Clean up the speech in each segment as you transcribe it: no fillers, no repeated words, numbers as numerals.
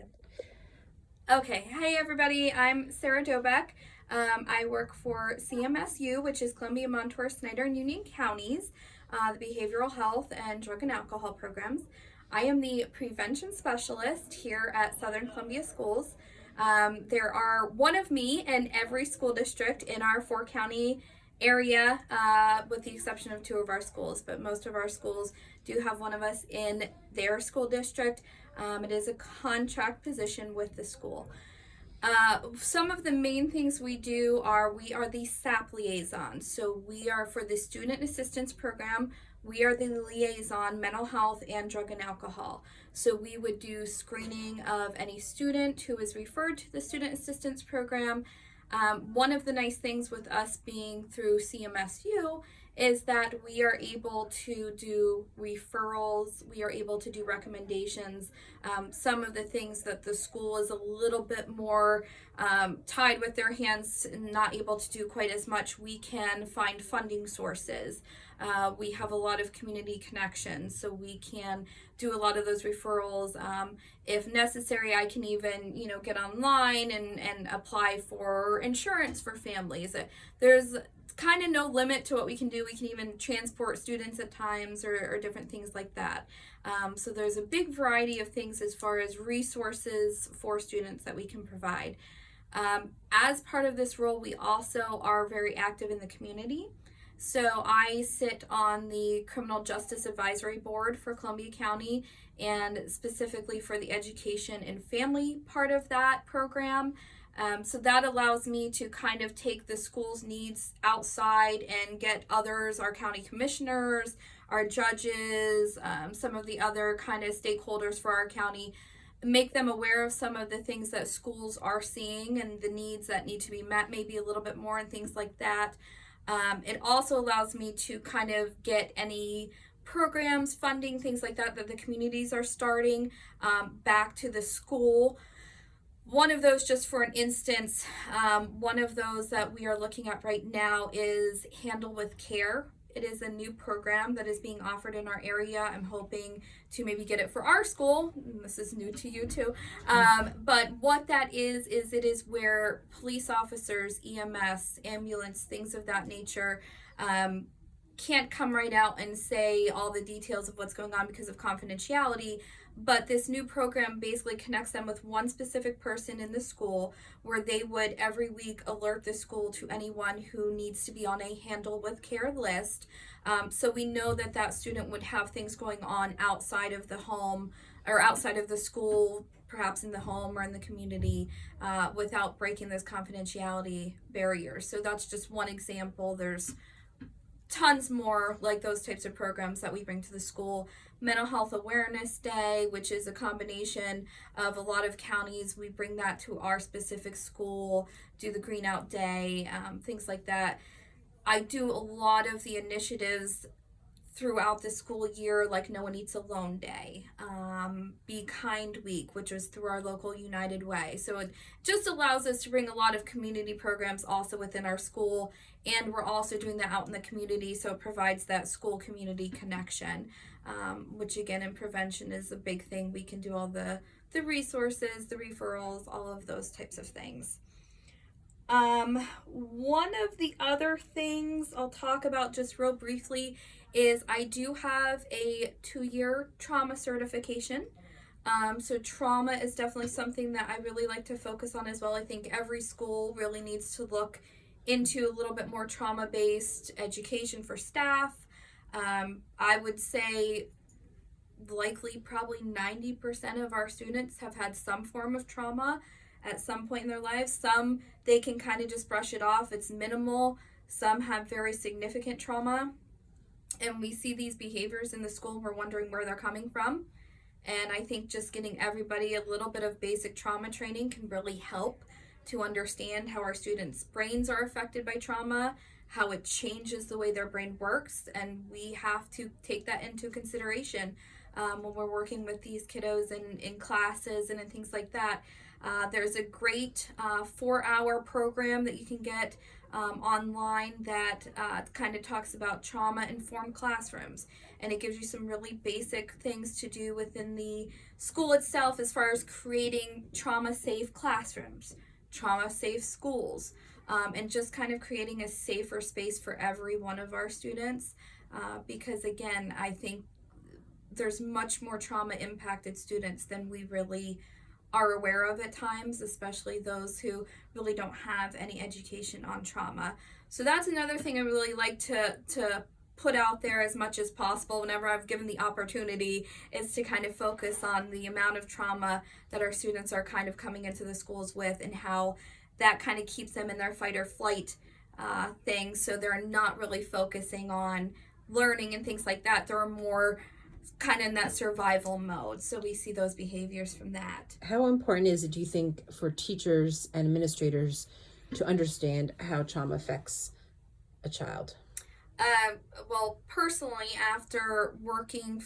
second. Okay, hey everybody, I'm Sarah Dobeck. I work for CMSU, which is Columbia, Montour, Snyder, and Union Counties, the Behavioral Health and Drug and Alcohol programs. I am the prevention specialist here at Southern Columbia Schools. There are one of me in every school district in our four-county area, with the exception of two of our schools, but most of our schools do have one of us in their school district. It is a contract position with the school. Some of the main things we do are we are the SAP liaison. So we are for the Student Assistance Program. We are the liaison, mental health and drug and alcohol. So we would do screening of any student who is referred to the Student Assistance Program. One of the nice things with us being through CMSU is that we are able to do referrals, we are able to do recommendations. Some of the things that the school is a little bit more tied with their hands and not able to do quite as much, we can find funding sources. We have a lot of community connections, so we can do a lot of those referrals. If necessary, I can even, get online and apply for insurance for families. There's kind of no limit to what we can do. We can even transport students at times or different things like that. So there's a big variety of things as far as resources for students that we can provide. As part of this role, we also are very active in the community. So I sit on the Criminal Justice Advisory Board for Columbia County, and specifically for the education and family part of that program. So that allows me to kind of take the school's needs outside and get others, our county commissioners, our judges, some of the other kind of stakeholders for our county, make them aware of some of the things that schools are seeing and the needs that need to be met, maybe a little bit more and things like that. It also allows me to kind of get any programs, funding, things like that the communities are starting back to the school. One of those, just for an instance, one of those that we are looking at right now is Handle with Care. It is a new program that is being offered in our area. I'm hoping to maybe get it for our school. This is new to you too. But what that is it is where police officers, EMS, ambulance, things of that nature, can't come right out and say all the details of what's going on because of confidentiality. But this new program basically connects them with one specific person in the school where they would every week alert the school to anyone who needs to be on a Handle with Care list. So we know that that student would have things going on outside of the home or outside of the school, perhaps in the home or in the community, without breaking those confidentiality barriers. So that's just one example. There's tons more like those types of programs that we bring to the school. Mental Health Awareness Day, which is a combination of a lot of counties. We bring that to our specific school, do the Green Out Day, things like that. I do a lot of the initiatives throughout the school year, like No One Eats Alone Day, Be Kind Week, which was through our local United Way. So it just allows us to bring a lot of community programs also within our school, and we're also doing that out in the community, so it provides that school community connection, which again in prevention is a big thing. We can do all the resources, the referrals, all of those types of things. One of the other things I'll talk about just real briefly is I do have a 2-year trauma certification. So trauma is definitely something that I really like to focus on as well. I think every school really needs to look into a little bit more trauma-based education for staff. I would say likely probably 90% of our students have had some form of trauma at some point in their lives. Some, they can kind of just brush it off. It's minimal. Some have very significant trauma. And we see these behaviors in the school. We're wondering where they're coming from. And I think just getting everybody a little bit of basic trauma training can really help to understand how our students' brains are affected by trauma, how it changes the way their brain works. And we have to take that into consideration when we're working with these kiddos in classes and in things like that. There's a great 4-hour program that you can get online that kind of talks about trauma-informed classrooms. And it gives you some really basic things to do within the school itself as far as creating trauma-safe classrooms, trauma-safe schools, and just kind of creating a safer space for every one of our students. Because again, I think there's much more trauma impacted students than we really are aware of at times, especially those who really don't have any education on trauma. So that's another thing I really like to put out there as much as possible whenever I've given the opportunity, is to kind of focus on the amount of trauma that our students are kind of coming into the schools with, and how that kind of keeps them in their fight or flight thing. So they're not really focusing on learning and things like that. They're more kind of in that survival mode. So we see those behaviors from that. How important is it, do you think, for teachers and administrators to understand how trauma affects a child? Well, personally, after working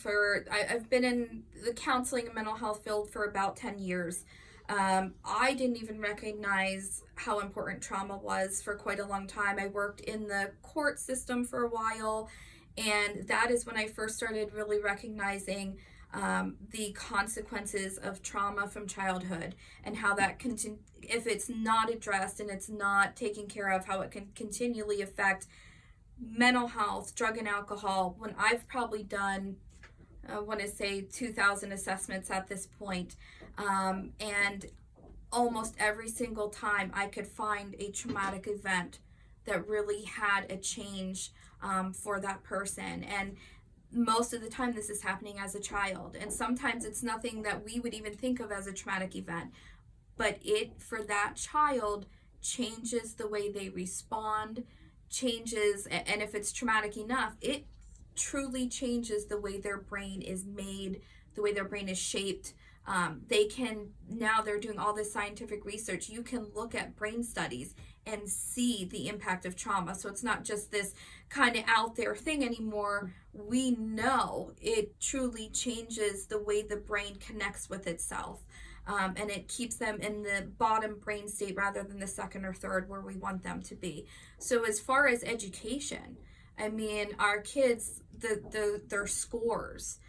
I've been in the counseling and mental health field for about 10 years. I didn't even recognize how important trauma was for quite a long time. I worked in the court system for a while, and that is when I first started really recognizing the consequences of trauma from childhood, and how that if it's not addressed and it's not taken care of, how it can continually affect mental health, drug and alcohol. When I've probably done, I want to say 2,000 assessments at this point, and almost every single time I could find a traumatic event that really had a change for that person. And most of the time this is happening as a child, and sometimes it's nothing that we would even think of as a traumatic event, but it, for that child, changes the way they respond, changes, and if it's traumatic enough, it truly changes the way their brain is made, the way their brain is shaped. Now they're doing all this scientific research. You can look at brain studies and see the impact of trauma. So it's not just this kind of out there thing anymore. We know it truly changes the way the brain connects with itself. And it keeps them in the bottom brain state rather than the second or third where we want them to be. So as far as education, I mean, our kids, their scores,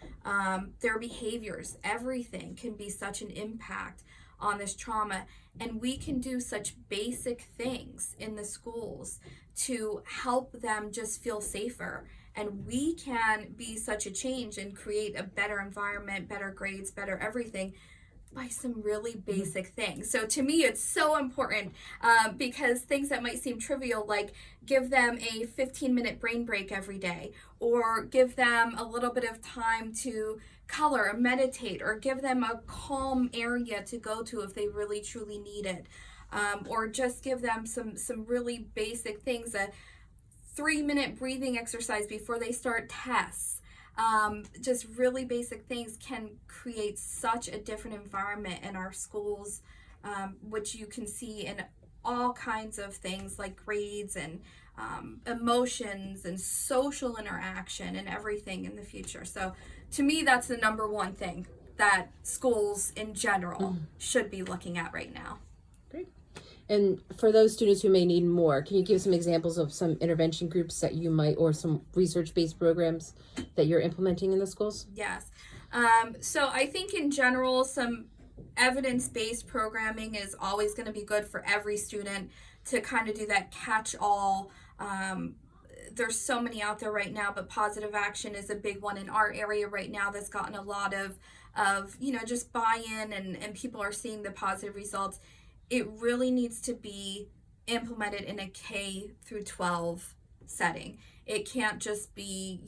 their behaviors, everything can be such an impact on this trauma. And we can do such basic things in the schools to help them just feel safer. And we can be such a change and create a better environment, better grades, better everything, by some really basic things. So to me, it's so important because things that might seem trivial, like give them a 15-minute brain break every day, or give them a little bit of time to color or meditate, or give them a calm area to go to if they really truly need it, or just give them some really basic things, a 3-minute breathing exercise before they start tests. Just really basic things can create such a different environment in our schools, which you can see in all kinds of things like grades and emotions and social interaction and everything in the future. So to me, that's the number one thing that schools in general should be looking at right now. Great. And for those students who may need more, can you give some examples of some intervention groups that you might, or some research-based programs that you're implementing in the schools? Yes. So I think in general, some evidence-based programming is always going to be good for every student to kind of do that catch-all. There's so many out there right now, but positive action is a big one in our area right now that's gotten a lot of just buy-in, and people are seeing the positive results. It really needs to be implemented in a K through 12 setting. It can't just be,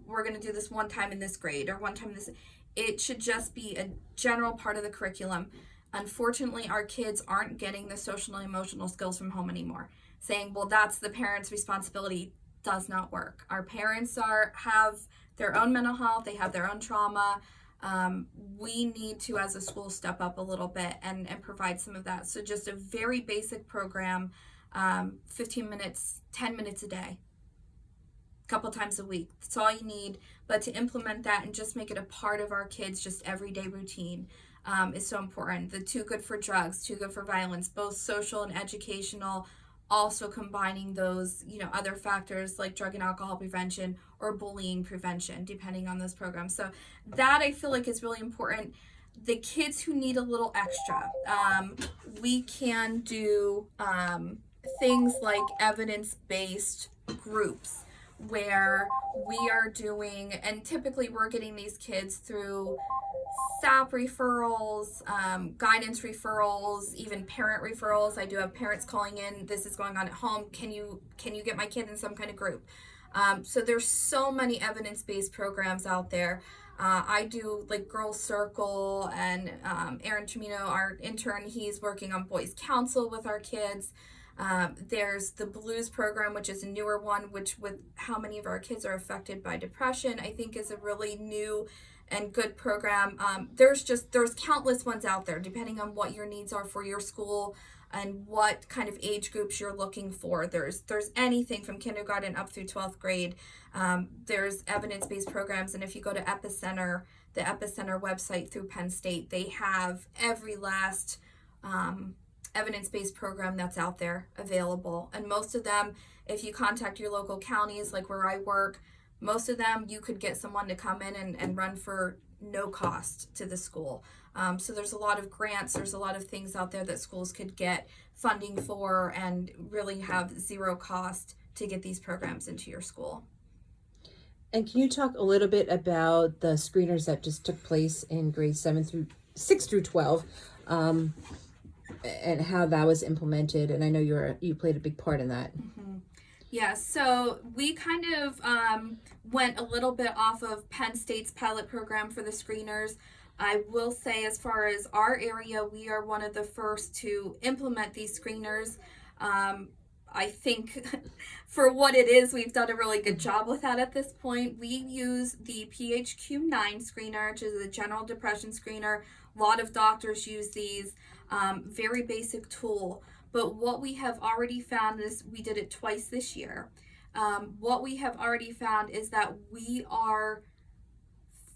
we're going to do this one time in this grade or one time in this. It should just be a general part of the curriculum. Unfortunately, our kids aren't getting the social and emotional skills from home anymore. Saying, well, that's the parents' responsibility, does not work. Our parents have their own mental health. They have their own trauma. We need to, as a school, step up a little bit and provide some of that. So just a very basic program, 15 minutes, 10 minutes a day, a couple times a week. That's all you need. But to implement that and just make it a part of our kids' just everyday routine. is so important. The Too Good for Drugs, Too Good for Violence, both social and educational, also combining those, other factors like drug and alcohol prevention or bullying prevention, depending on those programs. So that I feel like is really important. The kids who need a little extra, we can do things like evidence-based groups where we are doing, and typically we're getting these kids through SAP referrals, guidance referrals, even parent referrals. I do have parents calling in, this is going on at home, can you get my kid in some kind of group? So there's so many evidence-based programs out there. I do like Girls Circle, and Aaron Tomino, our intern, he's working on Boys Council with our kids. There's the Blues program, which is a newer one, which with how many of our kids are affected by depression, I think is a really new and good program. There's countless ones out there, depending on what your needs are for your school and what kind of age groups you're looking for. There's anything from kindergarten up through 12th grade. There's evidence-based programs, and if you go to Epicenter, the Epicenter website through Penn State, they have every last evidence-based program that's out there available. And most of them, if you contact your local counties, like where I work, most of them you could get someone to come in and run for no cost to the school. So there's a lot of grants, there's a lot of things out there that schools could get funding for and really have zero cost to get these programs into your school. And can you talk a little bit about the screeners that just took place in grades 6 through 12, and how that was implemented? And I know you played a big part in that. Mm-hmm. Yeah, so we kind of went a little bit off of Penn State's pilot program for the screeners. I will say, as far as our area, we are one of the first to implement these screeners. I think for what it is, we've done a really good job with that at this point. We use the PHQ-9 screener, which is a general depression screener. A lot of doctors use these. Very basic tool. But what we have already found is, we did it twice this year. What we have already found is that we are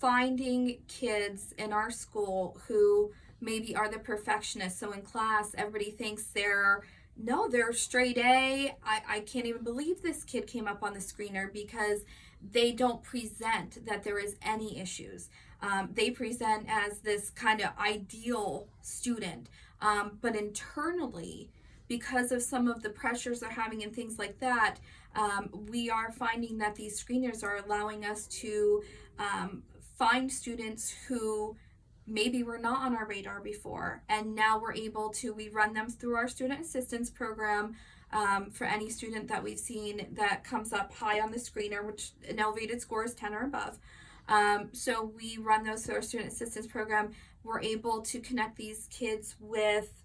finding kids in our school who maybe are the perfectionists. So in class, everybody thinks they're straight A. I can't even believe this kid came up on the screener, because they don't present that there is any issues. They present as this kind of ideal student. But internally, because of some of the pressures they're having and things like that, we are finding that these screeners are allowing us to find students who maybe were not on our radar before, and now we run them through our student assistance program. For any student that we've seen that comes up high on the screener, which an elevated score is 10 or above. So we run those through our student assistance program. We're able to connect these kids with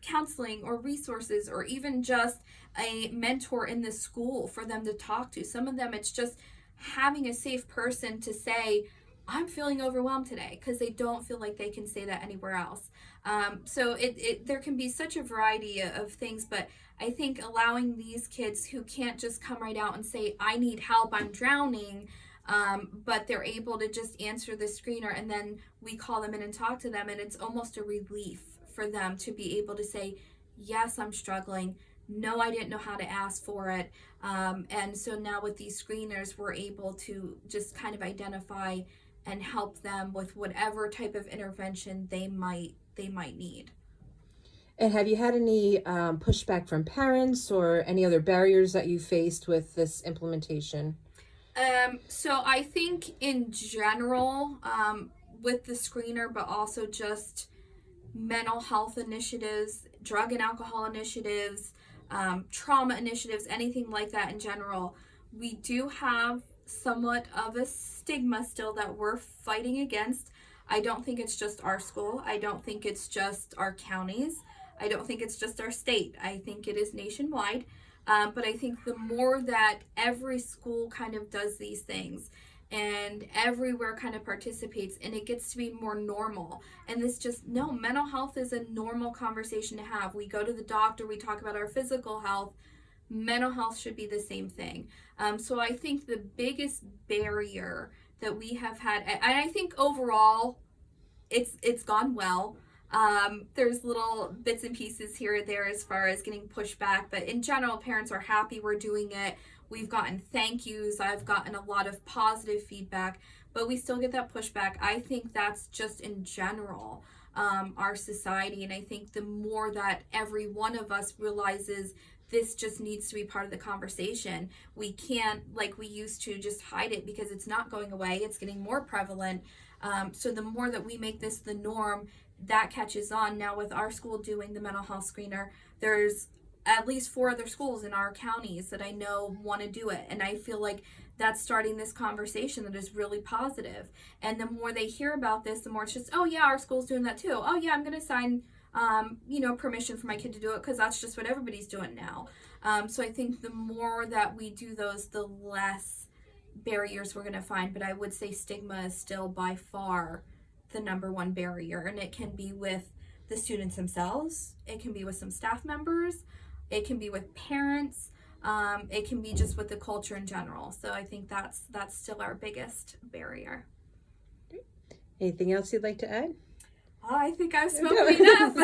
counseling or resources, or even just a mentor in the school for them to talk to. Some of them, it's just having a safe person to say, I'm feeling overwhelmed today, because they don't feel like they can say that anywhere else. So there can be such a variety of things, but I think allowing these kids who can't just come right out and say, I need help, I'm drowning, but they're able to just answer the screener, and then we call them in and talk to them, and it's almost a relief for them to be able to say, yes, I'm struggling. No, I didn't know how to ask for it. And so now with these screeners, we're able to just kind of identify and help them with whatever type of intervention they might need. And have you had any pushback from parents or any other barriers that you faced with this implementation? So I think in general, with the screener, but also just mental health initiatives, drug and alcohol initiatives, trauma initiatives, anything like that in general, we do have somewhat of a stigma still that we're fighting against. I don't think it's just our school. I don't think it's just our counties. I don't think it's just our state. I think it is nationwide. But I think the more that every school kind of does these things and everywhere kind of participates, and it gets to be more normal. And mental health is a normal conversation to have. We go to the doctor, we talk about our physical health. Mental health should be the same thing. So I think the biggest barrier that we have had, and I think overall, it's gone well. There's little bits and pieces here or there as far as getting pushback, but in general, parents are happy we're doing it. We've gotten thank yous. I've gotten a lot of positive feedback, but we still get that pushback. I think that's just in general, our society. And I think the more that every one of us realizes this just needs to be part of the conversation, we can't, like we used to, just hide it, because it's not going away. It's getting more prevalent. So the more that we make this the norm, that catches on. Now with our school doing the mental health screener, there's at least 4 other schools in our counties that I know want to do it. And I feel like that's starting this conversation that is really positive. And the more they hear about this, the more it's just, oh yeah, our school's doing that too. Oh yeah, I'm going to sign permission for my kid to do it, because that's just what everybody's doing now. So I think the more that we do those, the less barriers we're going to find. But I would say stigma is still by far the number one barrier, and it can be with the students themselves, it can be with some staff members, it can be with parents, it can be just with the culture in general. So I think that's still our biggest barrier. Anything else you'd like to add? Oh, I think I've spoken enough.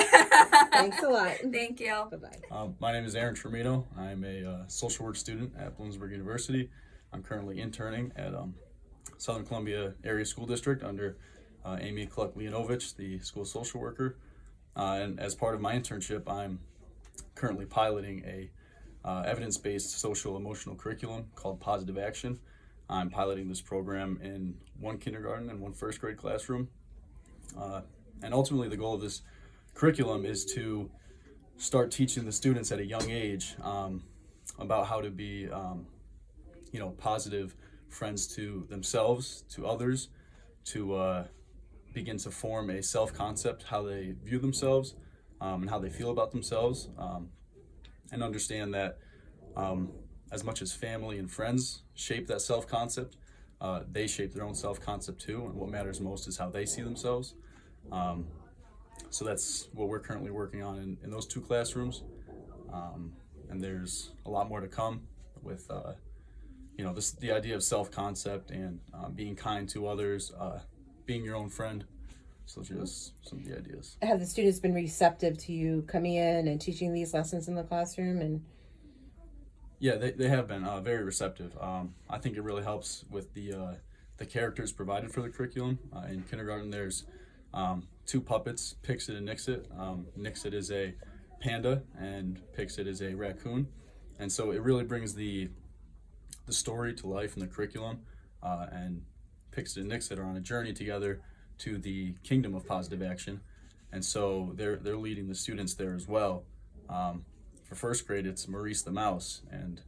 Thanks a lot. Thank you. Bye-bye. My name is Aaron Tremino. I'm a social work student at Bloomsburg University. I'm currently interning at Southern Columbia Area School District under Amy Cluck-Leonovich, the school social worker. And as part of my internship, I'm currently piloting a evidence-based social emotional curriculum called Positive Action. I'm piloting this program in 1 kindergarten and 1 first grade classroom. And ultimately the goal of this curriculum is to start teaching the students at a young age about how to be, positive friends to themselves, to others, to begin to form a self-concept, how they view themselves and how they feel about themselves, and understand that as much as family and friends shape that self-concept, they shape their own self-concept too, and what matters most is how they see themselves. So that's what we're currently working on in those 2 classrooms, and there's a lot more to come with the idea of self-concept and being kind to others, being your own friend. So just some of the ideas. Have the students been receptive to you coming in and teaching these lessons in the classroom? And yeah, they have been very receptive. I think it really helps with the characters provided for the curriculum. In kindergarten, there's 2 puppets, Pixit and Nixit. Nixit is a panda and Pixit is a raccoon. And so it really brings the story to life in the curriculum. And Pixit and Nixit are on a journey together to the kingdom of positive action. And so they're leading the students there as well. For first grade, it's Maurice the mouse. And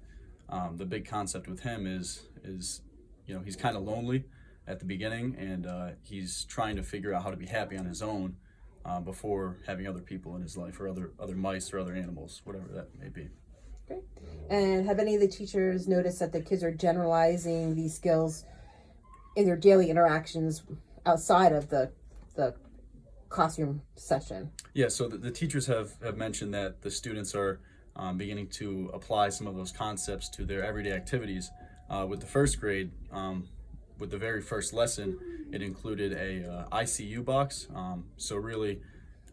the big concept with him is he's kind of lonely at the beginning, and he's trying to figure out how to be happy on his own before having other people in his life, or other mice or other animals, whatever that may be. great. And have any of the teachers noticed that the kids are generalizing these skills in their daily interactions outside of the classroom session? Yeah, so the teachers have mentioned that the students are beginning to apply some of those concepts to their everyday activities. With the first grade, with the very first lesson, it included a ICU box. So really,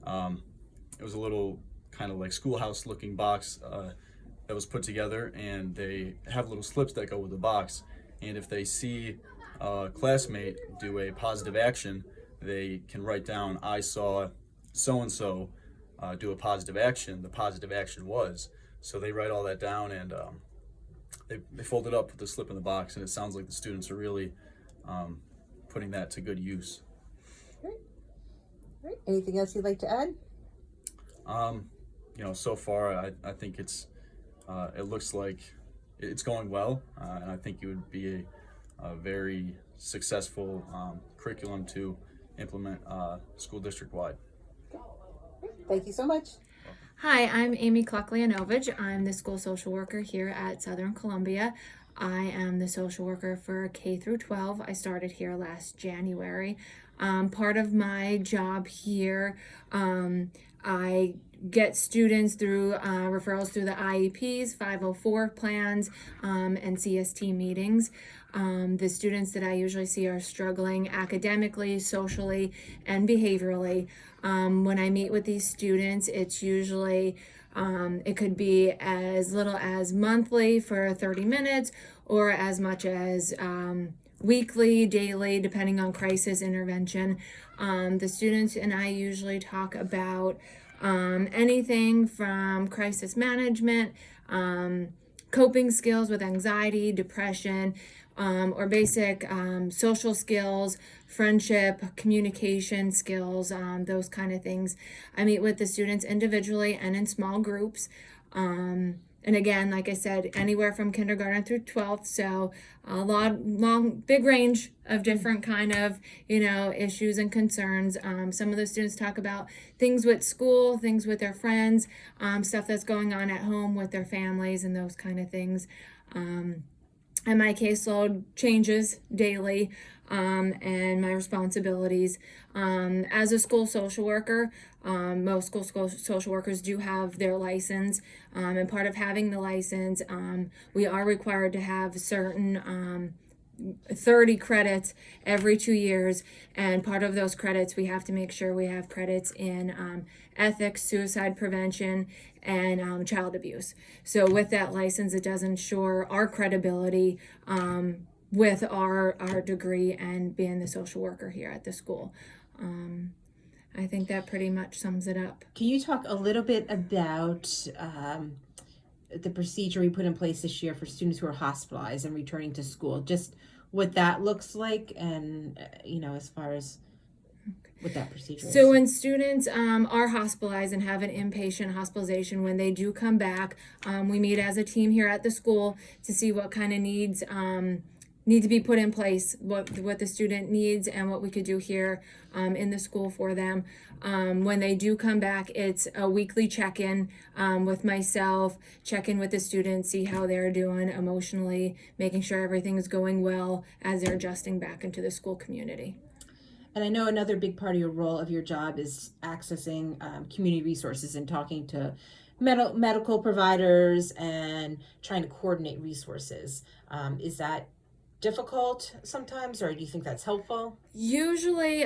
it was a little kind of like schoolhouse looking box that was put together, and they have little slips that go with the box. And if they see a classmate do a positive action, they can write down, I saw so-and-so do a positive action. The positive action was. So they write all that down, and they fold it up, put the slip in the box, and it sounds like the students are really putting that to good use. Great. Anything else you'd like to add? So far, I think it looks like it's going well, and I think it would be a very successful curriculum to implement school district-wide. Thank you so much. Hi, I'm Amy Cluck-Leonovich. I'm the school social worker here at Southern Columbia. I am the social worker for K through 12. I started here last January. Part of my job here, I get students through referrals through the IEPs, 504 plans, and CST meetings. The students that I usually see are struggling academically, socially, and behaviorally. When I meet with these students, it's usually it could be as little as monthly for 30 minutes or as much as weekly, daily, depending on crisis intervention. The students and I usually talk about anything from crisis management, coping skills with anxiety, depression, or basic social skills, friendship, communication skills, those kind of things. I meet with the students individually and in small groups. And again, like I said, anywhere from kindergarten through 12th, so a big range of different kind of, issues and concerns. Some of the students talk about things with school, things with their friends, stuff that's going on at home with their families and those kind of things. And my caseload changes daily, and my responsibilities. As a school social worker, most school social workers do have their license, and part of having the license, we are required to have certain 30 credits every 2 years, and part of those credits we have to make sure we have credits in ethics, suicide prevention, and child abuse. So with that license, it does ensure our credibility with our degree and being the social worker here at the school. I think that pretty much sums it up. Can you talk a little bit about the procedure we put in place this year for students who are hospitalized and returning to school? Just what that looks like, and as far as what that procedure is. So when students are hospitalized and have an inpatient hospitalization, when they do come back, we meet as a team here at the school to see what kind of needs need to be put in place, what the student needs and what we could do here in the school for them. When they do come back, it's a weekly check-in with myself, check in with the students, see how they're doing emotionally, making sure everything is going well as they're adjusting back into the school community. And I know another big part of your role of your job is accessing community resources and talking to medical providers and trying to coordinate resources. Is that difficult sometimes, or do you think that's helpful? Usually,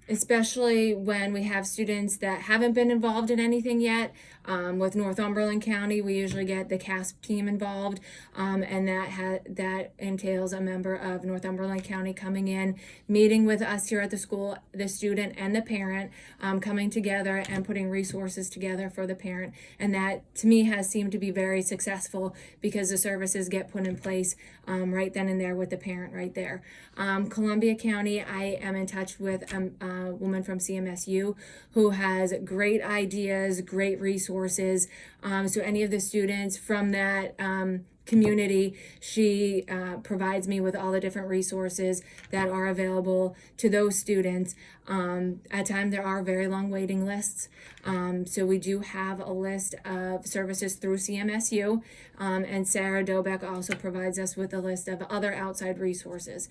especially when we have students that haven't been involved in anything yet, with Northumberland County, we usually get the CASP team involved, and that entails a member of Northumberland County coming in, meeting with us here at the school, the student and the parent, coming together and putting resources together for the parent. And that, to me, has seemed to be very successful because the services get put in place right then and there with the parent right there. Columbia County, I am in touch with a woman from CMSU who has great ideas, great resources. So any of the students from that community, she provides me with all the different resources that are available to those students. At times there are very long waiting lists. So we do have a list of services through CMSU, and Sarah Dobeck also provides us with a list of other outside resources.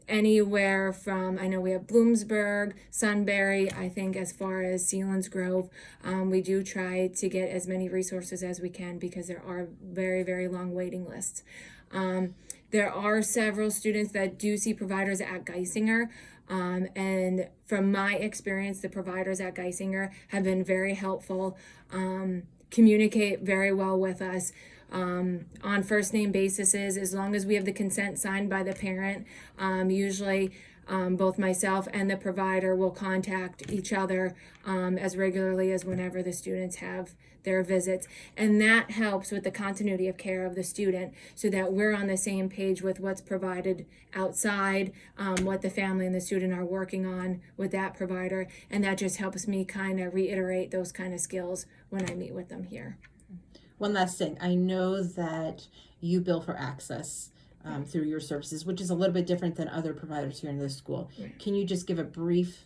Anywhere from, I know we have Bloomsburg, Sunbury, I think as far as Sealands Grove, we do try to get as many resources as we can because there are very, very long waiting lists. There are several students that do see providers at Geisinger, and from my experience, the providers at Geisinger have been very helpful, communicate very well with us. On first name basis, as long as we have the consent signed by the parent, usually both myself and the provider will contact each other as regularly as whenever the students have their visits. And that helps with the continuity of care of the student so that we're on the same page with what's provided outside, what the family and the student are working on with that provider. And that just helps me kind of reiterate those kind of skills when I meet with them here. One last thing. I know that you bill for access through your services, which is a little bit different than other providers here in this school. Right. Can you just give a brief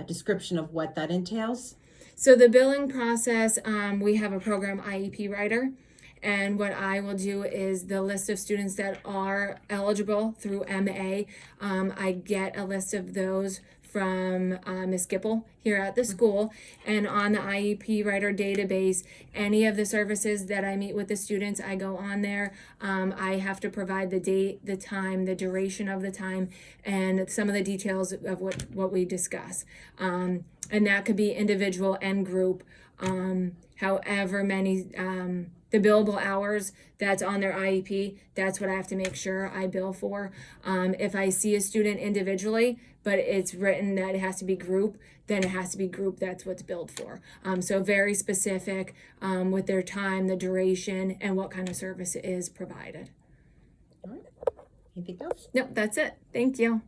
description of what that entails? So the billing process, we have a program IEP writer, And what I will do is the list of students that are eligible through MA, I get a list of those from Ms. Gipple here at the school, and on the IEP writer database, any of the services that I meet with the students, I go on there. I have to provide the date, the time, the duration of the time, and some of the details of what we discuss. And that could be individual and group, however many, the billable hours that's on their IEP, that's what I have to make sure I bill for. If I see a student individually, but it's written that it has to be group, then it has to be group, that's what's billed for. So very specific with their time, the duration, and what kind of service is provided. All right. Anything else? Nope, that's it. Thank you.